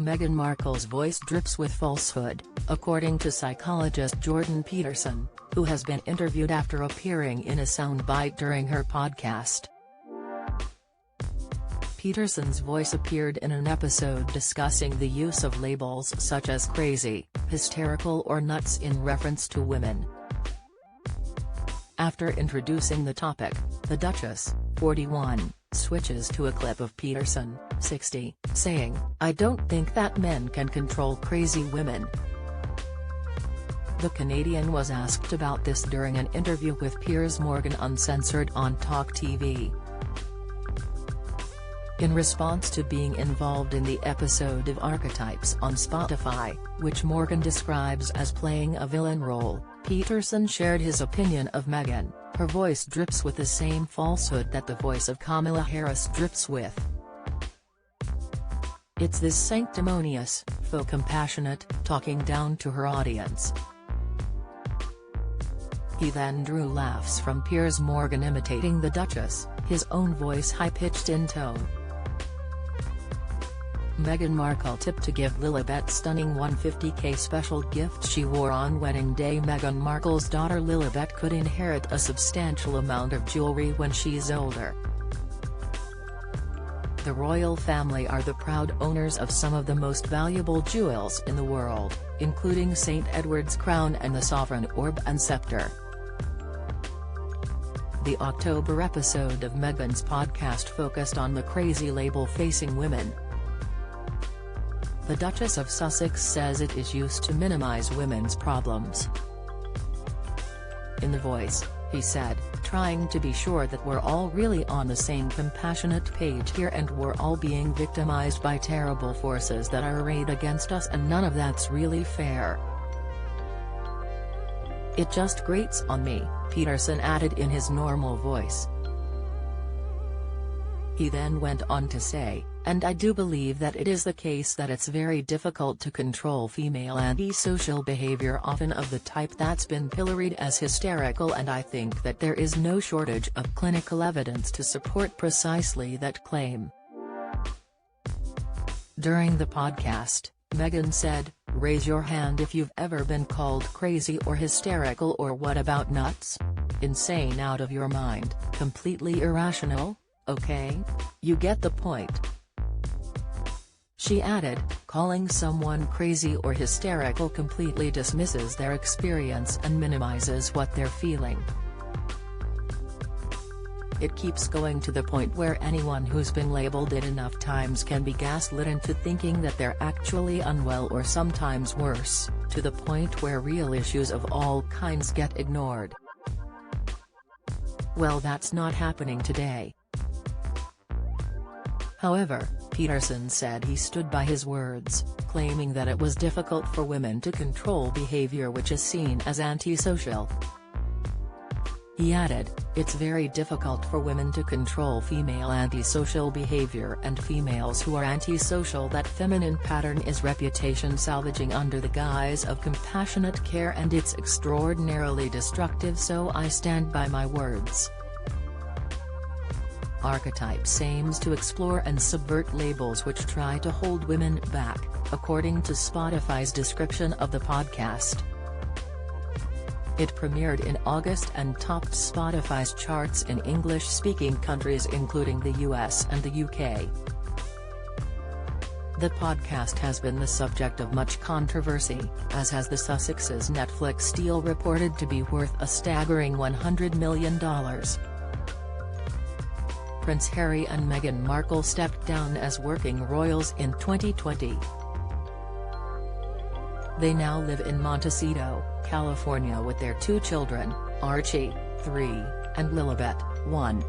Meghan Markle's voice drips with falsehood, according to psychologist Jordan Peterson, who has been interviewed after appearing in a soundbite during her podcast. Peterson's voice appeared in an episode discussing the use of labels such as crazy, hysterical or nuts in reference to women. After introducing the topic, the Duchess, 41, switches to a clip of Peterson, 60, saying, "I don't think that men can control crazy women." The Canadian was asked about this during an interview with Piers Morgan Uncensored on Talk TV. In response to being involved in the episode of Archetypes on Spotify, which Morgan describes as playing a villain role, Peterson shared his opinion of Meghan. "Her voice drips with the same falsehood that the voice of Kamala Harris drips with. It's this sanctimonious, faux compassionate, talking down to her audience." He then drew laughs from Piers Morgan imitating the Duchess, his own voice high-pitched in tone. Meghan Markle tipped to give Lilibet stunning $150K special gift she wore on wedding day. Meghan Markle's daughter Lilibet could inherit a substantial amount of jewelry when she's older. The royal family are the proud owners of some of the most valuable jewels in the world, including St. Edward's crown and the sovereign orb and scepter. The October episode of Meghan's podcast focused on the crazy label-facing women. The Duchess of Sussex says it is used to minimize women's problems. In the voice, he said, "Trying to be sure that we're all really on the same compassionate page here and we're all being victimized by terrible forces that are arrayed against us, and none of that's really fair. It just grates on me," Peterson added in his normal voice. He then went on to say, "And I do believe that it is the case that it's very difficult to control female antisocial behavior, often of the type that's been pilloried as hysterical, and I think that there is no shortage of clinical evidence to support precisely that claim." During the podcast, Meghan said, "Raise your hand if you've ever been called crazy or hysterical, or what about nuts? Insane, out of your mind, completely irrational? Okay? You get the point." She added, "Calling someone crazy or hysterical completely dismisses their experience and minimizes what they're feeling. It keeps going to the point where anyone who's been labeled it enough times can be gaslit into thinking that they're actually unwell, or sometimes worse, to the point where real issues of all kinds get ignored. Well, that's not happening today." However, Peterson said he stood by his words, claiming that it was difficult for women to control behavior which is seen as antisocial. He added, "It's very difficult for women to control female antisocial behavior, and females who are antisocial, that feminine pattern is reputation salvaging under the guise of compassionate care, and it's extraordinarily destructive, so I stand by my words." Archetypes aims to explore and subvert labels which try to hold women back, according to Spotify's description of the podcast. It premiered in August and topped Spotify's charts in English-speaking countries including the US and the UK. The podcast has been the subject of much controversy, as has the Sussexes' Netflix deal, reported to be worth a staggering $100 million. Prince Harry and Meghan Markle stepped down as working royals in 2020. They now live in Montecito, California with their two children, Archie, 3, and Lilibet, 1.